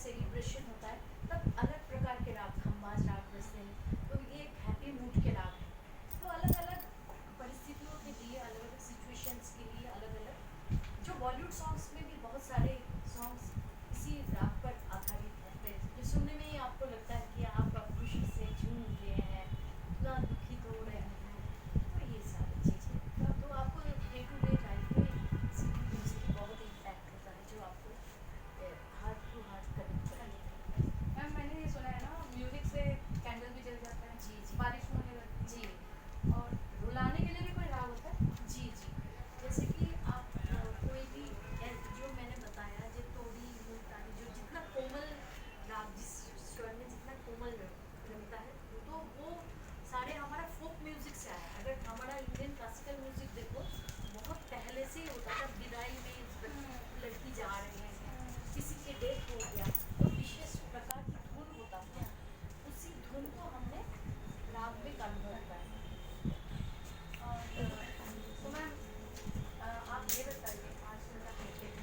Celebration होता है तब अलग प्रकार के राग, खम्बाज राग बजते हैं, तो ये एक हैप्पी मूड के राग हैं। तो अलग अलग परिस्थितियों के लिए, अलग अलग सिचुएशंस के लिए अलग अलग, जो बॉलीवुड सॉन्ग्स में भी बहुत सारे सॉन्ग्स इसी राग पर आधारित हैं, जो सुनने में ही आपको लगता है कि आप खुशी से झूम रहे हैं ना, दुखित हो रहे हैं। तो ये सारी चीज़ें तो आपको डे टू डे लाइफ में इसी म्यूज़िक की बहुत इम्पैक्ट होता है, जो आपको हार्ट टू हार्ट कनेक्ट करता है। मैम मैंने ये सुना है ना, म्यूजिक से कैंडल भी जल जाता है, जी जी बारिश होने लगती जी। है। और रुलाने के लिए भी कोई राग होता है? जी जी, जैसे कि आप कोई भी जो मैंने बताया, जो तोड़ी मुल्तानी, जो जितना कोमल राग, जिस स्वर में जितना कोमल लगता है, तो वो सारे हमारा फोक म्यूजिक से आया है। अगर हमारा इंडियन क्लासिकल म्यूजिक देखो, बहुत पहले से ही होता था। विदाई में लड़की जा रहे हैं, किसी के डेथ हो गया, तो विशेष प्रकार की धुन होता था, उसी धुन को हमने राग में कन्वर्ट कर और तो मैम आप ये बताइए, आजकल का क्रिकेट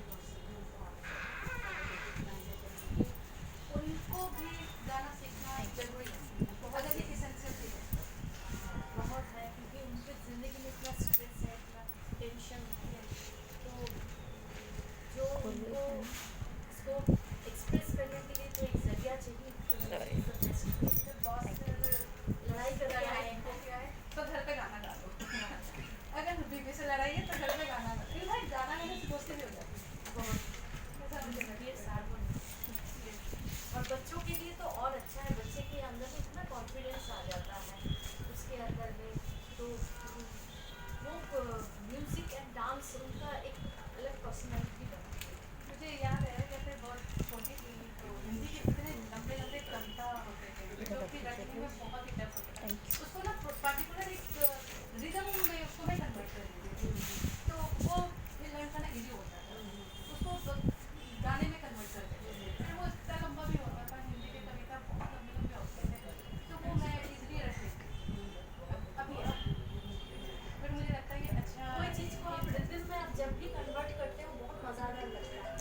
उनको भी गाना सीखना जरूरी है, अगर ये एसेंशियल चीज़ है। बहुत है, क्योंकि उनके ज़िंदगी में इतना स्ट्रेस है, इतना टेंशन है, तो जो उनको इसको एक्सप्रेस करने के लिए तो एक जरिया चाहिए, तो music is the best way. जब बॉस से लड़ाई करके आए लड़ाई हैं, होके आए तो घर पे गाना गा दो। अगर बीवी से लड़ाई है तो घर पे गाना गा दो। इनफैक्ट गाना गाने से दोस्ती भी हो जाती है। बहुत ऐसा मुझे लगता ढेर है। सार और बच्चों के लिए तो और अच्छा है, बच्चे के अंदर में इतना कॉन्फिडेंस आ जाता है उसके अंदर में, तो वो म्यूज़िक एंड डांस उनका एक अलग पर्सनैलिटी बनाती है। मुझे याद है जैसे बहुत छोटी थी तो हिंदी के इतने लंबे लंबे कविता होते थे जो कि रटने में बहुत ही टफ होता था। उसको ना पर्टिकुलर एक रिदम में उसको मैं कन्वर्ट कर देती थी, तो वो फिर लर्न करना इजी होता था। उसको गाने में कन्वर्ट कर देते थे, फिर वो इतना लंबा भी होता था, हिंदी के कविता बहुत लंबे लंबे होते थे, तो वो मैं इजीली रट लेती थी। अभी अब फिर मुझे लगता है कि अच्छा कोई चीज़ को आप ये रिदम में आप जब भी कन्वर्ट करते हो, बहुत मज़ेदार लगता है।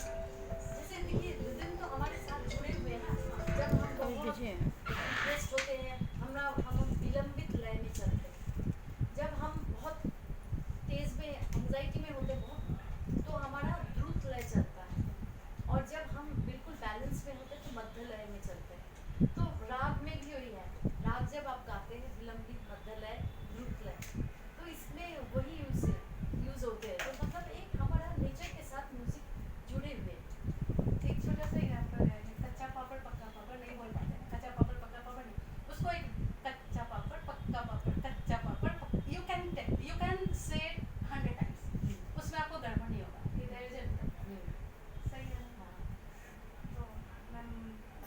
जैसे देखिए, रिदम तो हमारे साथ जुड़े हुए हैं ना, जब हम बहुत इंटरेस्ट होते हैं, हम विलंबित लय में चलते हैं। जब हम बहुत तेज़ में एंजाइटी में होते हैं बहुत, तो हमारा द्रुत लय चलता है, और जब हम बिल्कुल बैलेंस में होते हैं तो मध्य लय में चलते हैं। तो राग में भी वही है, राग जब आप गाते हैं विलंबित, मध्य लय, द्रुत लय, तो इसमें वही यूज़ होते हैं, तो मतलब एक हमारा नेचर के साथ म्यूज़िक जुड़े हुए हैं। एक छोटा सा एग्जाम्पल है, कच्चा पापड़ पक्का पापड़ नहीं बोल पाते हैं, कच्चा पापड़ पक्का पापड़ नहीं, उसको एक कच्चा पापड़ पक्का पापड़, कच्चा पापड़, यू कैन से 100 टाइम्स, उसमें आपको गड़बड़ नहीं होगा, देयर इज सही है ना? हाँ, तो मैम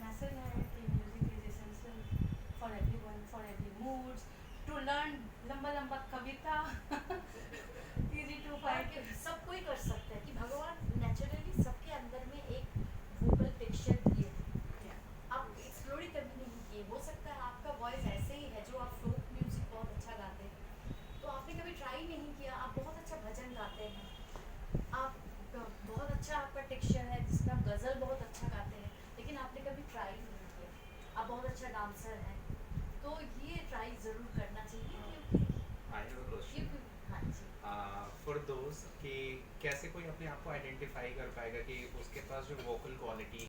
मैसेज है कि music is essential for everyone, for every moods, to learn लंबा लंबा कविता, इजी टू और फाइंड। सब कोई कर सकता है, कि भगवान नेचुरली सबके अंदर में एक वोकल टेक्सचर दिए हैं, आप एक्सप्लोर ही कभी नहीं किए। हो सकता है आपका वॉइस ऐसे ही है, जो आप फोक म्यूजिक बहुत अच्छा गाते हैं, तो आपने कभी ट्राई नहीं किया। आप बहुत अच्छा भजन गाते हैं, आप बहुत अच्छा आपका टेक्सचर है, जिसमें आप गज़ल बहुत अच्छा गाते हैं, लेकिन आपने कभी ट्राई नहीं किया। आप बहुत अच्छा डांसर हैं, तो ये ट्राई ज़रूर करना चाहिए, क्योंकि आई हैव अ ये क्वेश्चन हाँ जी। फॉर दोस्त कि कैसे कोई अपने आप को आइडेंटिफाई कर पाएगा कि उसके पास जो वोकल क्वालिटी